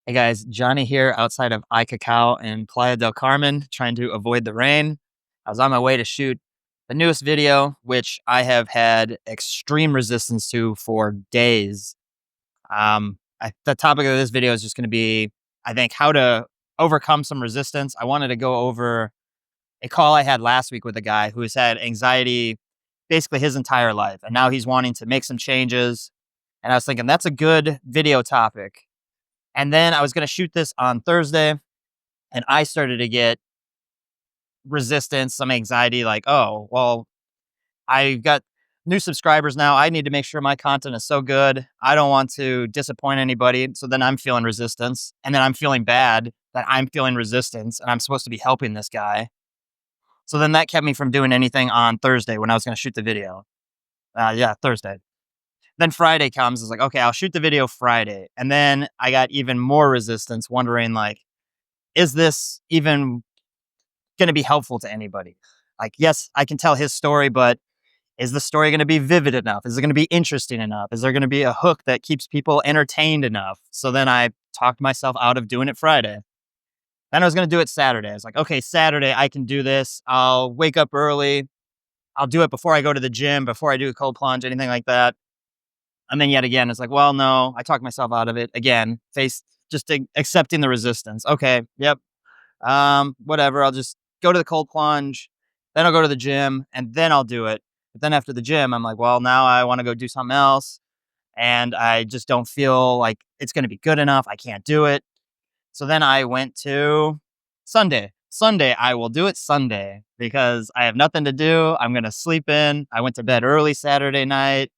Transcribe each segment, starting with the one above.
Hey guys, Johnny here outside of iCacao in Playa del Carmen, trying to avoid the rain. I was on my way to shoot the newest video, which I have had extreme resistance to for days. The topic of this video is just going to be, I think, how to overcome some resistance. I wanted to go over a call I had last week with a guy who has had anxiety basically his entire life, and now he's wanting to make some changes. And I was thinking that's a good video topic. And then I was going to shoot this on Thursday, and I started to get resistance, some anxiety, like, oh, well, I got new subscribers now. I need to make sure my content is so good. I don't want to disappoint anybody. So then I'm feeling resistance. And then I'm feeling bad that I'm feeling resistance and I'm supposed to be helping this guy. So then that kept me from doing anything on Thursday when I was going to shoot the video. Thursday. Then Friday comes. It's like, okay, I'll shoot the video Friday. And then I got even more resistance, wondering, like, is this even going to be helpful to anybody? Like, yes, I can tell his story, but is the story going to be vivid enough? Is it going to be interesting enough? Is there going to be a hook that keeps people entertained enough? So then I talked myself out of doing it Friday. Then I was going to do it Saturday. I was like, okay, Saturday, I can do this. I'll wake up early. I'll do it before I go to the gym, before I do a cold plunge, anything like that. And then yet again, it's like, well, no, I talked myself out of it again, accepting the resistance. Okay. Yep. Whatever. I'll just go to the cold plunge, then I'll go to the gym, and then I'll do it. But then after the gym, I'm like, well, now I want to go do something else. And I just don't feel like it's going to be good enough. I can't do it. So then I went to Sunday. Sunday, I will do it Sunday because I have nothing to do. I'm going to sleep in. I went to bed early Saturday night.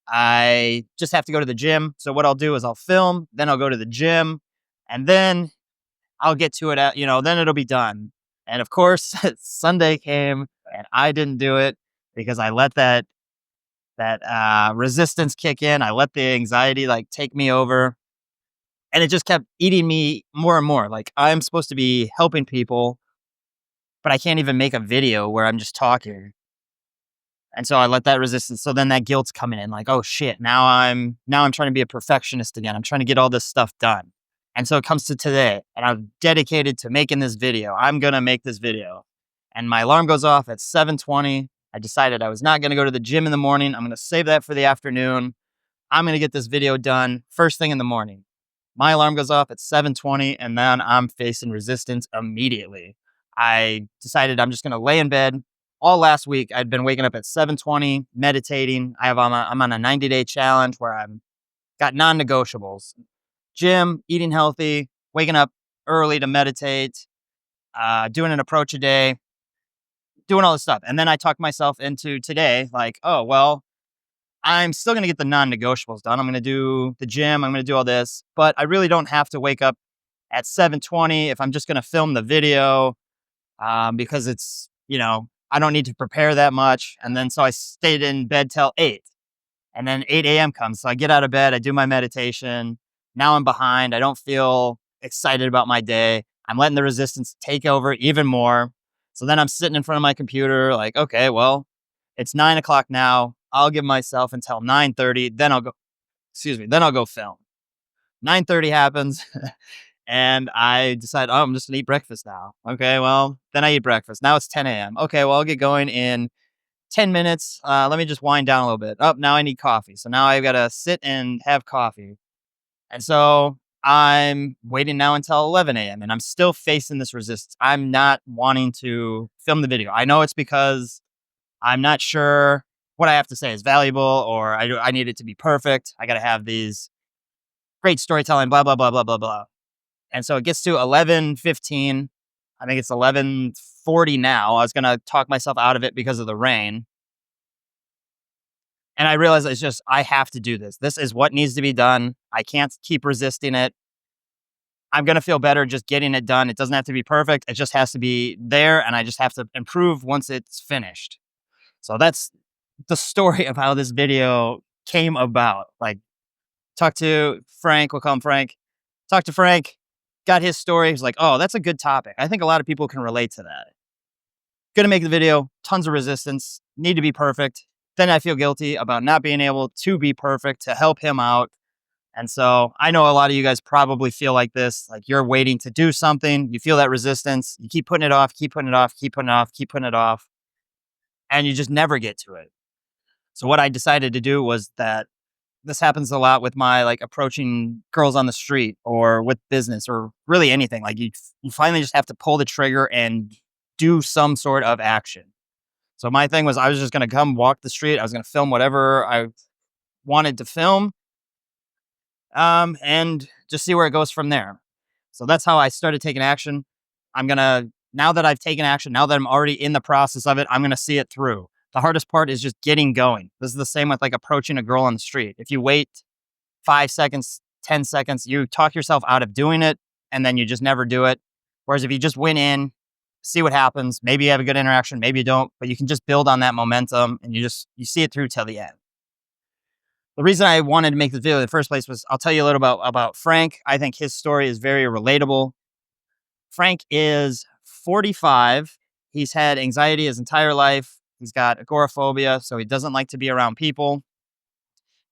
I just have to go to the gym. So what I'll do is I'll film, then I'll go to the gym, and then I'll get to it then it'll be done. And of course, Sunday came and I didn't do it because I let that resistance kick in. I let the anxiety like take me over, and it just kept eating me more and more. Like, I'm supposed to be helping people, but I can't even make a video where I'm just talking. And so I let that resistance. So then that guilt's coming in, like, oh shit, now I'm trying to be a perfectionist again. I'm trying to get all this stuff done. And so it comes to today, and I'm dedicated to making this video. I'm gonna make this video. And my alarm goes off at 7:20. I decided I was not gonna go to the gym in the morning. I'm gonna save that for the afternoon. I'm gonna get this video done first thing in the morning. My alarm goes off at 7:20, and then I'm facing resistance immediately. I decided I'm just gonna lay in bed. All last week, I'd been waking up at 7:20, meditating. I'm on a 90-day challenge where I'm got non-negotiables: gym, eating healthy, waking up early to meditate, doing an approach a day, doing all this stuff. And then I talked myself into today, like, oh, well, I'm still going to get the non-negotiables done. I'm going to do the gym. I'm going to do all this, but I really don't have to wake up at 7:20 if I'm just going to film the video, because I don't need to prepare that much. And then so I stayed in bed till 8. And then 8 a.m. comes. So I get out of bed, I do my meditation. Now I'm behind. I don't feel excited about my day. I'm letting the resistance take over even more. So then I'm sitting in front of my computer, like, okay, well, it's 9 o'clock now. I'll give myself until 9:30. Then I'll go film. 9:30 happens. And I decide, oh, I'm just gonna eat breakfast now. Okay, well, then I eat breakfast. Now it's 10 a.m. Okay, well, I'll get going in 10 minutes. Let me just wind down a little bit. Oh, now I need coffee. So now I've got to sit and have coffee. And so I'm waiting now until 11 a.m. and I'm still facing this resistance. I'm not wanting to film the video. I know it's because I'm not sure what I have to say is valuable, or I need it to be perfect. I got to have these great storytelling, blah, blah, blah, blah, blah, blah. And so it gets to 11:15. I think it's 11:40 now. I was going to talk myself out of it because of the rain. And I realized I have to do this. This is what needs to be done. I can't keep resisting it. I'm going to feel better just getting it done. It doesn't have to be perfect. It just has to be there. And I just have to improve once it's finished. So that's the story of how this video came about. Like, talk to Frank. We'll call him Frank. Talk to Frank. Got his story. He's like, oh, that's a good topic. I think a lot of people can relate to that. Gonna make the video. Tons of resistance. Need to be perfect. Then I feel guilty about not being able to be perfect to help him out. And so I know a lot of you guys probably feel like this, like you're waiting to do something. You feel that resistance. You keep putting it off, keep putting it off, keep putting it off, keep putting it off, and you just never get to it. So what I decided to do was that this happens a lot with my like approaching girls on the street or with business or really anything. Like you finally just have to pull the trigger and do some sort of action. So my thing was I was just going to come walk the street. I was going to film whatever I wanted to film, and just see where it goes from there. So that's how I started taking action. Now that I've taken action, now that I'm already in the process of it, I'm going to see it through. The hardest part is just getting going. This is the same with like approaching a girl on the street. If you wait 5 seconds, 10 seconds, you talk yourself out of doing it and then you just never do it. Whereas if you just went in, see what happens, maybe you have a good interaction, maybe you don't, but you can just build on that momentum and you see it through till the end. The reason I wanted to make this video in the first place was I'll tell you a little about Frank. I think his story is very relatable. Frank is 45. He's had anxiety his entire life. He's got agoraphobia, so he doesn't like to be around people.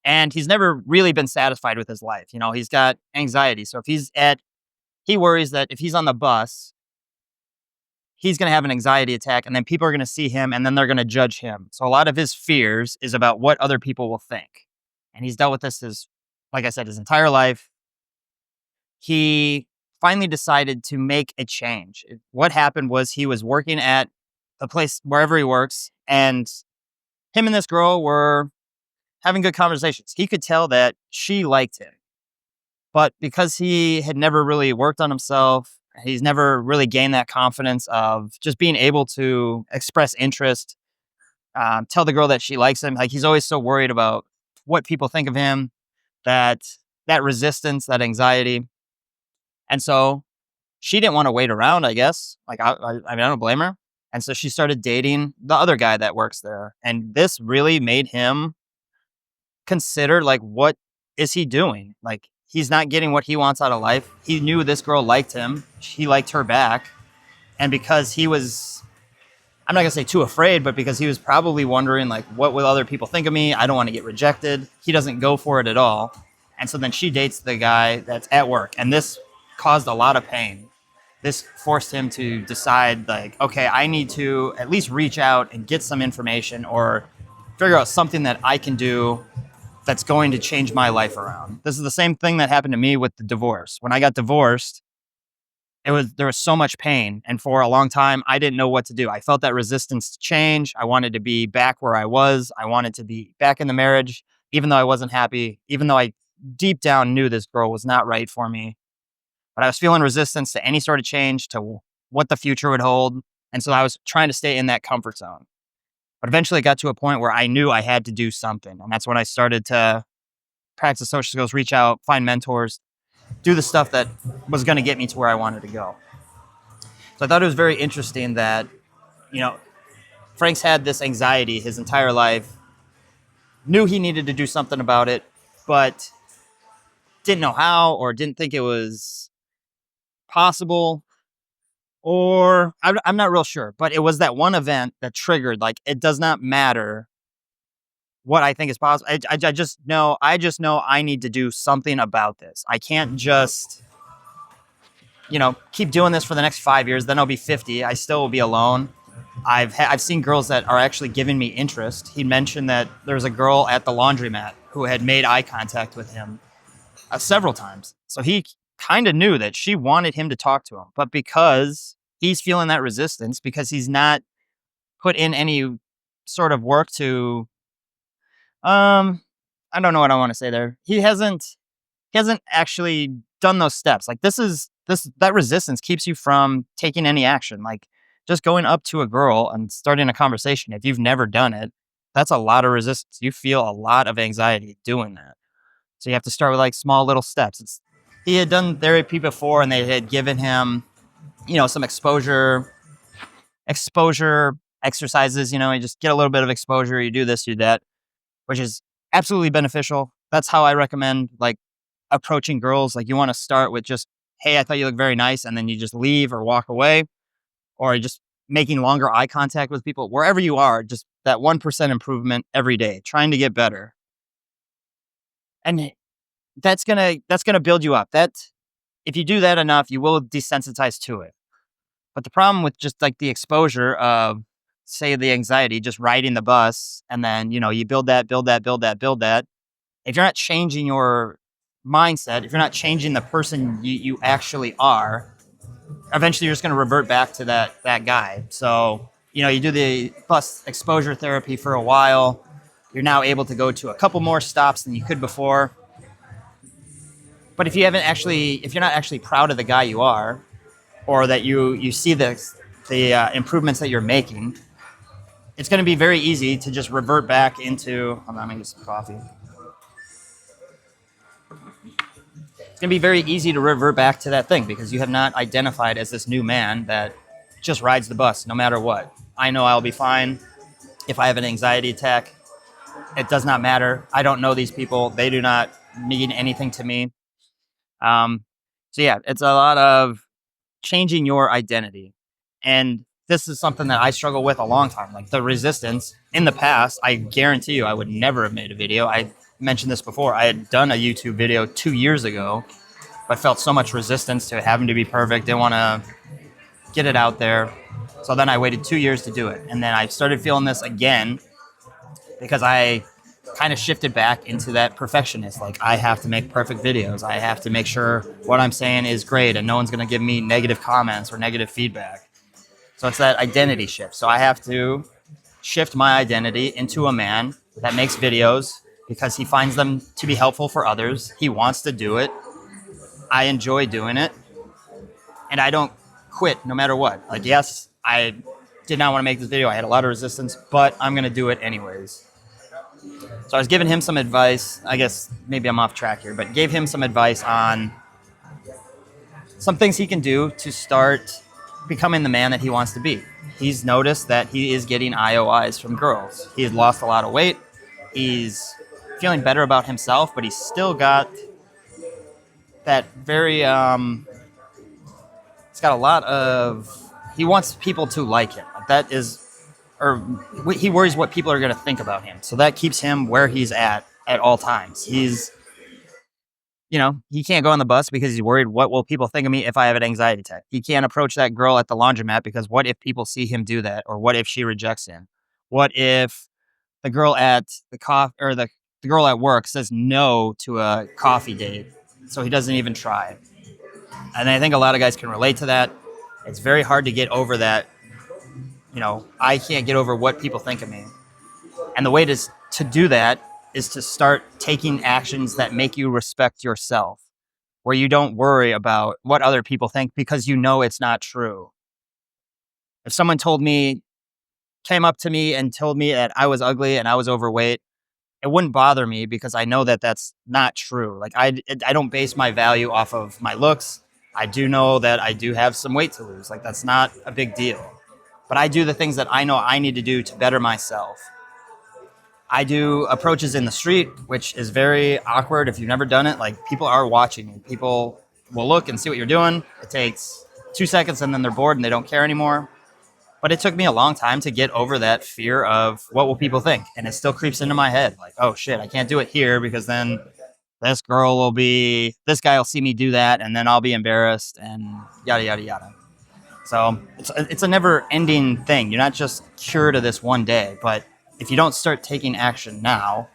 And he's never really been satisfied with his life. You know, he's got anxiety. So he worries that if he's on the bus, he's going to have an anxiety attack and then people are going to see him and then they're going to judge him. So a lot of his fears is about what other people will think. And he's dealt with this like I said, his entire life. He finally decided to make a change. What happened was he was working at the place wherever he works, and him and this girl were having good conversations. He could tell that she liked him. But because he had never really worked on himself, he's never really gained that confidence of just being able to express interest, tell the girl that she likes him. Like he's always so worried about what people think of him, that resistance, that anxiety. And so she didn't want to wait around, I guess. Like, I mean, I don't blame her. And so she started dating the other guy that works there. And this really made him consider, like, what is he doing? Like, he's not getting what he wants out of life. He knew this girl liked him. He liked her back. And because he was, I'm not going to say too afraid, but because he was probably wondering, like, what will other people think of me? I don't want to get rejected. He doesn't go for it at all. And so then she dates the guy that's at work. And this caused a lot of pain. This forced him to decide, like, okay, I need to at least reach out and get some information or figure out something that I can do that's going to change my life around. This is the same thing that happened to me with the divorce. When I got divorced, there was so much pain. And for a long time, I didn't know what to do. I felt that resistance to change. I wanted to be back where I was. I wanted to be back in the marriage, even though I wasn't happy, even though I deep down knew this girl was not right for me. But I was feeling resistance to any sort of change, to what the future would hold. And so I was trying to stay in that comfort zone. But eventually it got to a point where I knew I had to do something. And that's when I started to practice social skills, reach out, find mentors, do the stuff that was going to get me to where I wanted to go. So I thought it was very interesting that, you know, Frank's had this anxiety his entire life, knew he needed to do something about it, but didn't know how or didn't think it was possible, or I'm not real sure. But it was that one event that triggered, like, it does not matter what I think is possible. I just know I need to do something about this. I can't just, keep doing this for the next 5 years. Then I'll be 50. I still will be alone. I've seen girls that are actually giving me interest. He mentioned that there was a girl at the laundromat who had made eye contact with him several times. So he kind of knew that she wanted him to talk to him, but because he's feeling that resistance, because he's not put in any sort of work to, I don't know what I want to say there. He hasn't actually done those steps. Like that resistance keeps you from taking any action. Like just going up to a girl and starting a conversation. If you've never done it, that's a lot of resistance. You feel a lot of anxiety doing that. So you have to start with like small little steps. He had done therapy before and they had given him, some exposure exercises. You just get a little bit of exposure. You do this, you do that, which is absolutely beneficial. That's how I recommend like approaching girls. Like you want to start with just, hey, I thought you look very nice. And then you just leave or walk away, or just making longer eye contact with people wherever you are, just that 1% improvement every day, trying to get better. And that's gonna build you up. That if you do that enough, you will desensitize to it. But the problem with just like the exposure of, say, the anxiety, just riding the bus, and then you build that, build that, build that, build that. If you're not changing your mindset, if you're not changing the person you actually are, eventually you're just going to revert back to that guy. So you do the bus exposure therapy for a while. You're now able to go to a couple more stops than you could before. But if you're not actually proud of the guy you are, or that you see the improvements that you're making, it's going to be very easy to just revert back into. I'm going to get some coffee. It's going to be very easy to revert back to that thing because you have not identified as this new man that just rides the bus no matter what. I know I'll be fine if I have an anxiety attack. It does not matter. I don't know these people. They do not mean anything to me. So yeah, it's a lot of changing your identity. And this is something that I struggle with a long time. Like the resistance in the past, I guarantee you I would never have made a video. I mentioned this before. I had done a YouTube video 2 years ago, but felt so much resistance to having to be perfect. Didn't want to get it out there. So then I waited 2 years to do it. And then I started feeling this again because I kind of shifted back into that perfectionist. Like I have to make perfect videos. I have to make sure what I'm saying is great and no one's going to give me negative comments or negative feedback. So it's that identity shift. So I have to shift my identity into a man that makes videos because he finds them to be helpful for others. He wants to do it. I enjoy doing it. And I don't quit no matter what. Like, yes, I did not want to make this video. I had a lot of resistance, but I'm going to do it anyways. So I was giving him some advice. I guess maybe I'm off track here, but gave him some advice on some things he can do to start becoming the man that he wants to be. He's noticed that he is getting IOIs from girls. He's lost a lot of weight. He's feeling better about himself, but he's still got that very, he's got a lot of, he wants people to like him. That is, or he worries what people are going to think about him. So that keeps him where he's at all times. He's, he can't go on the bus because he's worried, what will people think of me if I have an anxiety attack? He can't approach that girl at the laundromat because what if people see him do that? Or what if she rejects him? What if the girl at the girl at work says no to a coffee date, so he doesn't even try? And I think a lot of guys can relate to that. It's very hard to get over that. I can't get over what people think of me. And the way to do that is to start taking actions that make you respect yourself, where you don't worry about what other people think because it's not true. If someone came up to me and told me that I was ugly and I was overweight, it wouldn't bother me because I know that that's not true. Like I don't base my value off of my looks. I do know that I do have some weight to lose. Like that's not a big deal. But I do the things that I know I need to do to better myself. I do approaches in the street, which is very awkward if you've never done it. Like people are watching you. People will look and see what you're doing. It takes 2 seconds and then they're bored and they don't care anymore. But it took me a long time to get over that fear of what will people think. And it still creeps into my head. Like, oh shit, I can't do it here because then this guy will see me do that and then I'll be embarrassed and yada, yada, yada. So it's a never ending thing. You're not just cured of this one day, but if you don't start taking action now,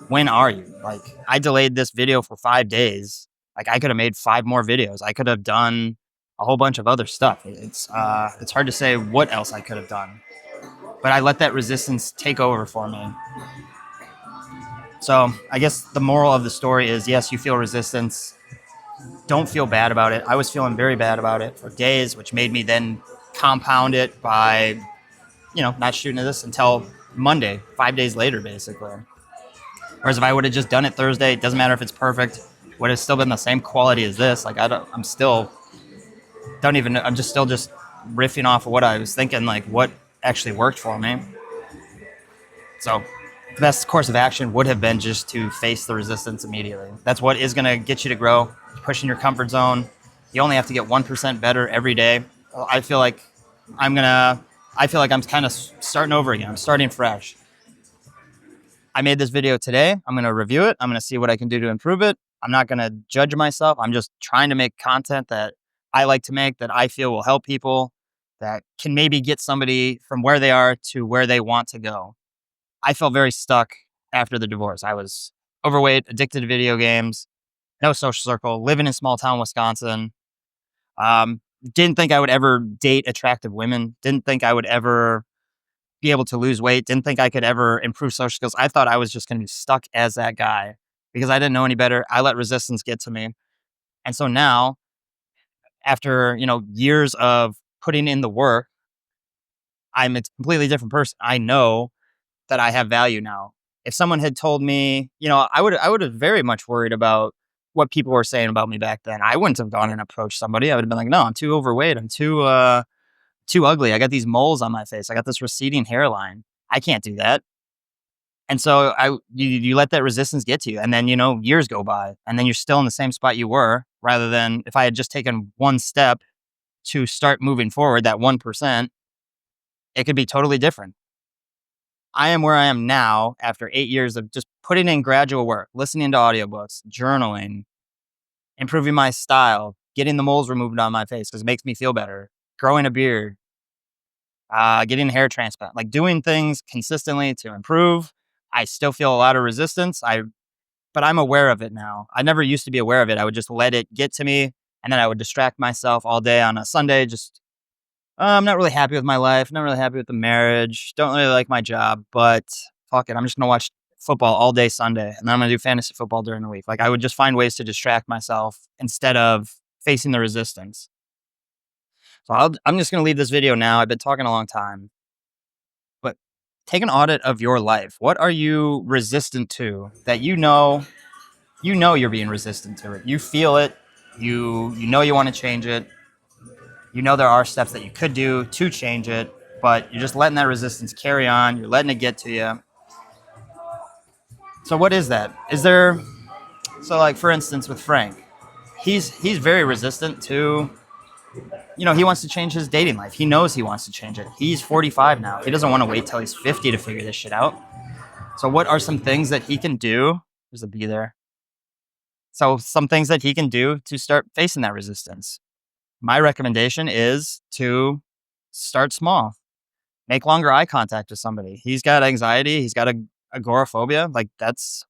when are you? Like I delayed this video for 5 days. Like I could have made 5 more videos. I could have done a whole bunch of other stuff. It's hard to say what else I could have done, but I let that resistance take over for me. So I guess the moral of the story is, yes, you feel resistance. Don't feel bad about it. I was feeling very bad about it for days, which made me then compound it by, not shooting this until Monday, 5 days later, basically. Whereas if I would have just done it Thursday, it doesn't matter if it's perfect, would have still been the same quality as this. Like I'm still riffing off of what I was thinking, like what actually worked for me. So the best course of action would have been just to face the resistance immediately. That's what is going to get you to grow, pushing your comfort zone. You only have to get 1% better every day. I feel like I'm kind of starting over again. I'm starting fresh. I made this video today. I'm going to review it. I'm going to see what I can do to improve it. I'm not going to judge myself. I'm just trying to make content that I like to make, that I feel will help people, that can maybe get somebody from where they are to where they want to go. I felt very stuck after the divorce. I was overweight, addicted to video games, no social circle, living in small town Wisconsin. Didn't think I would ever date attractive women. Didn't think I would ever be able to lose weight. Didn't think I could ever improve social skills. I thought I was just going to be stuck as that guy because I didn't know any better. I let resistance get to me. And so now, after, years of putting in the work, I'm a completely different person. I know that I have value now. If someone had told me, I would have very much worried about what people were saying about me back then. I wouldn't have gone and approached somebody. I would have been like, no, I'm too overweight. I'm too ugly. I got these moles on my face. I got this receding hairline. I can't do that. And so you let that resistance get to you, and then years go by, and then you're still in the same spot you were. Rather than if I had just taken one step to start moving forward, that 1%, it could be totally different. I am where I am now after 8 years of just putting in gradual work, listening to audiobooks, journaling, improving my style, getting the moles removed on my face because it makes me feel better, growing a beard, getting a hair transplant, like doing things consistently to improve. I still feel a lot of resistance. But I'm aware of it now. I never used to be aware of it. I would just let it get to me, and then I would distract myself all day on a Sunday. Just I'm not really happy with my life. Not really happy with the marriage. Don't really like my job. But fuck it, I'm just gonna watch football all day Sunday, and then I'm gonna do fantasy football during the week. Like I would just find ways to distract myself instead of facing the resistance. So I'm just gonna leave this video now. I've been talking a long time, but take an audit of your life. What are you resistant to that you're being resistant to it. You feel it. You want to change it. There are steps that you could do to change it, but you're just letting that resistance carry on. You're letting it get to you. So what is that? Like for instance with Frank, he's very resistant to, he wants to change his dating life. He knows he wants to change it. He's 45 now. He doesn't want to wait till he's 50 to figure this shit out. So what are some things that he can do? There's a bee there. So some things that he can do to start facing that resistance. My recommendation is to start small. Make longer eye contact with somebody. He's got anxiety. He's got agoraphobia. Like that's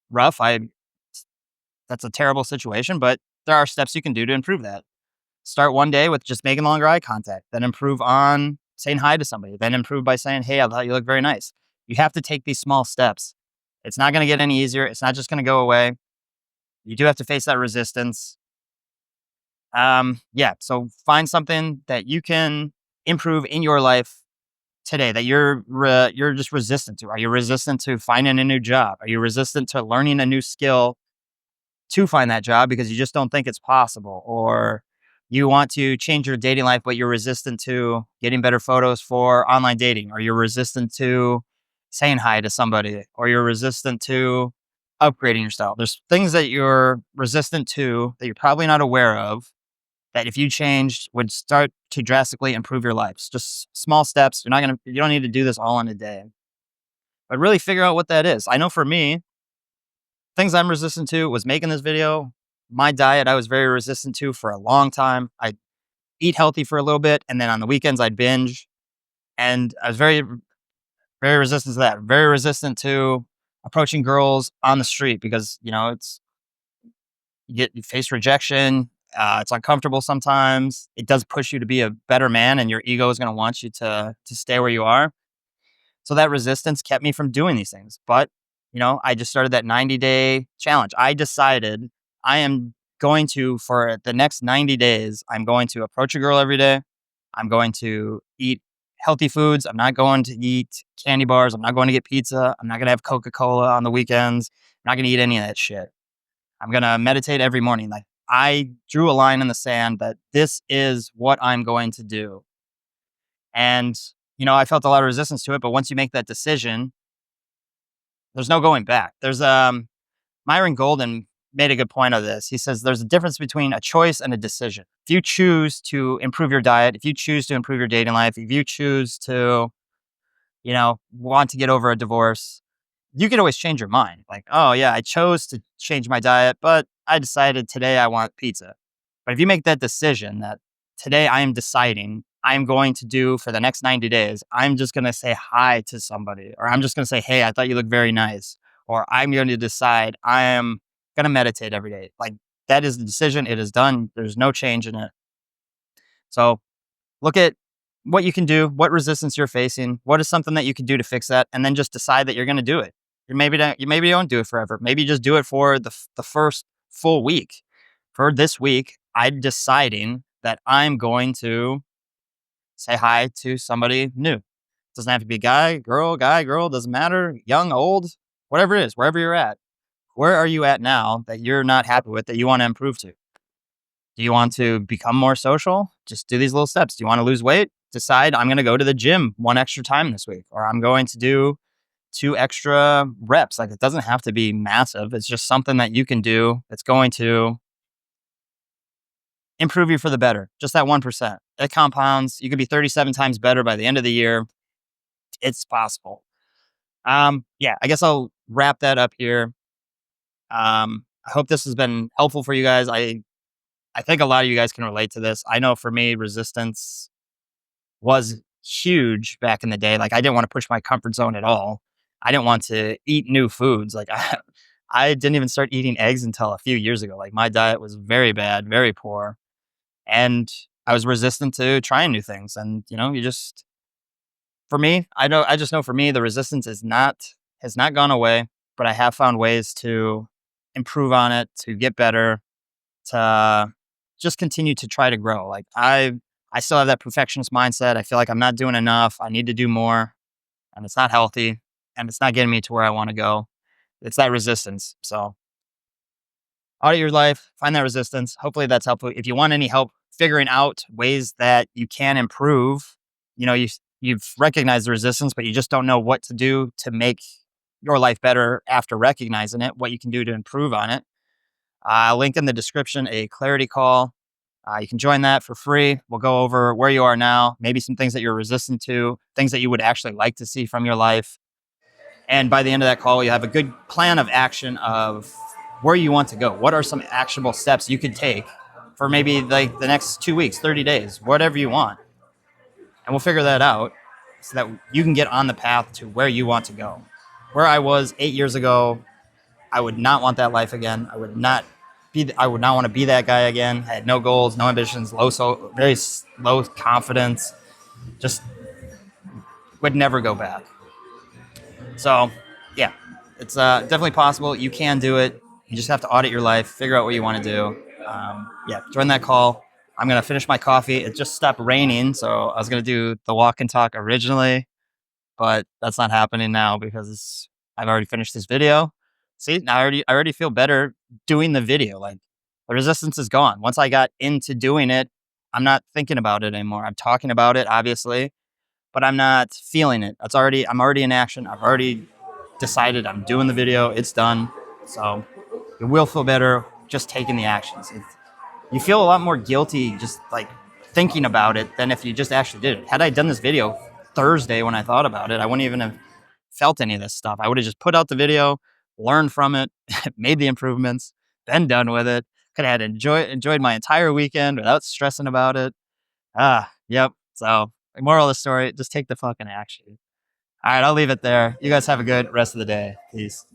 rough. That's a terrible situation, but there are steps you can do to improve that. Start one day with just making longer eye contact, then improve on saying hi to somebody, then improve by saying, hey, I thought you look very nice. You have to take these small steps. It's not going to get any easier. It's not just going to go away. You do have to face that resistance. So find something that you can improve in your life today that you're just resistant to. Are you resistant to finding a new job? Are you resistant to learning a new skill to find that job because you just don't think it's possible? Or you want to change your dating life, but you're resistant to getting better photos for online dating? Or you're resistant to saying hi to somebody? Or you're resistant to upgrading your style? There's things that you're resistant to that you're probably not aware of that if you changed would start to drastically improve your lives. Just small steps. You don't need to do this all in a day, but really figure out what that is. I know for me, things I'm resistant to was making this video. My diet, I was very resistant to for a long time. I'd eat healthy for a little bit, and then on the weekends I'd binge. And I was very, very resistant to that. Very resistant to approaching girls on the street because, you face rejection. It's uncomfortable sometimes. It does push you to be a better man, and your ego is going to want you to stay where you are. So that resistance kept me from doing these things. But, I just started that 90-day challenge. I decided I am going to, for the next 90 days, I'm going to approach a girl every day. I'm going to eat healthy foods. I'm not going to eat candy bars. I'm not going to get pizza. I'm not going to have Coca-Cola on the weekends. I'm not going to eat any of that shit. I'm going to meditate every morning. Like I drew a line in the sand that this is what I'm going to do. And, I felt a lot of resistance to it. But once you make that decision, there's no going back. There's Myron Golden made a good point of this. He says there's a difference between a choice and a decision. If you choose to improve your diet, if you choose to improve your dating life, if you choose to, want to get over a divorce, you can always change your mind. Like, oh yeah, I chose to change my diet, but I decided today I want pizza. But if you make that decision that today I am deciding I'm going to do for the next 90 days, I'm just going to say hi to somebody, or I'm just going to say, hey, I thought you looked very nice, or I'm going to decide I am going to meditate every day. Like that is the decision. It is done. There's no change in it. So look at what you can do, what resistance you're facing, what is something that you can do to fix that, and then just decide that you're going to do it. You don't do it forever. Maybe you just do it for the first full week. For this week, I'm deciding that I'm going to say hi to somebody new. Doesn't have to be guy, girl, doesn't matter, young, old, whatever it is, wherever you're at. Where are you at now that you're not happy with that you want to improve to? Do you want to become more social? Just do these little steps. Do you want to lose weight? Decide I'm going to go to the gym one extra time this week, or I'm going to do 2 extra reps. Like it doesn't have to be massive. It's just something that you can do that's going to improve you for the better. Just that 1%. It compounds. You could be 37 times better by the end of the year. It's possible. Yeah, I guess I'll wrap that up here. I hope this has been helpful for you guys. I think a lot of you guys can relate to this. I know for me, resistance was huge back in the day. Like I didn't want to push my comfort zone at all. I didn't want to eat new foods. Like I didn't even start eating eggs until a few years ago. Like my diet was very bad, very poor, and I was resistant to trying new things. And you just for me, I just know for me the resistance has not gone away, but I have found ways to improve on it, to get better, to just continue to try to grow. Like I still have that perfectionist mindset. I feel like I'm not doing enough. I need to do more, and it's not healthy, and it's not getting me to where I want to go. It's that resistance. So audit your life, find that resistance. Hopefully that's helpful. If you want any help figuring out ways that you can improve, you've recognized the resistance, but you just don't know what to do to make your life better after recognizing it, what you can do to improve on it. I'll link in the description a clarity call. You can join that for free. We'll go over where you are now, maybe some things that you're resistant to, things that you would actually like to see from your life. And by the end of that call, you have a good plan of action of where you want to go. What are some actionable steps you could take for maybe like the next 2 weeks, 30 days, whatever you want. And we'll figure that out so that you can get on the path to where you want to go. Where I was 8 years ago, I would not want that life again. I would not want to be that guy again. I had no goals, no ambitions, very low confidence. Just would never go back. So, yeah, it's definitely possible. You can do it. You just have to audit your life, figure out what you want to do. Yeah, join that call. I'm going to finish my coffee. It just stopped raining, so I was going to do the walk and talk originally, but that's not happening now because I've already finished this video. See, now I already feel better doing the video. Like the resistance is gone. Once I got into doing it, I'm not thinking about it anymore. I'm talking about it, obviously, but I'm not feeling it. I'm already in action. I've already decided I'm doing the video. It's done. So you will feel better just taking the actions. You feel a lot more guilty just like thinking about it than if you just actually did it. Had I done this video Thursday when I thought about it, I wouldn't even have felt any of this stuff. I would have just put out the video, learned from it, made the improvements, been done with it. Could have enjoyed my entire weekend without stressing about it. Yep. So, moral of the story, just take the fucking action. All right, I'll leave it there. You guys have a good rest of the day. Peace.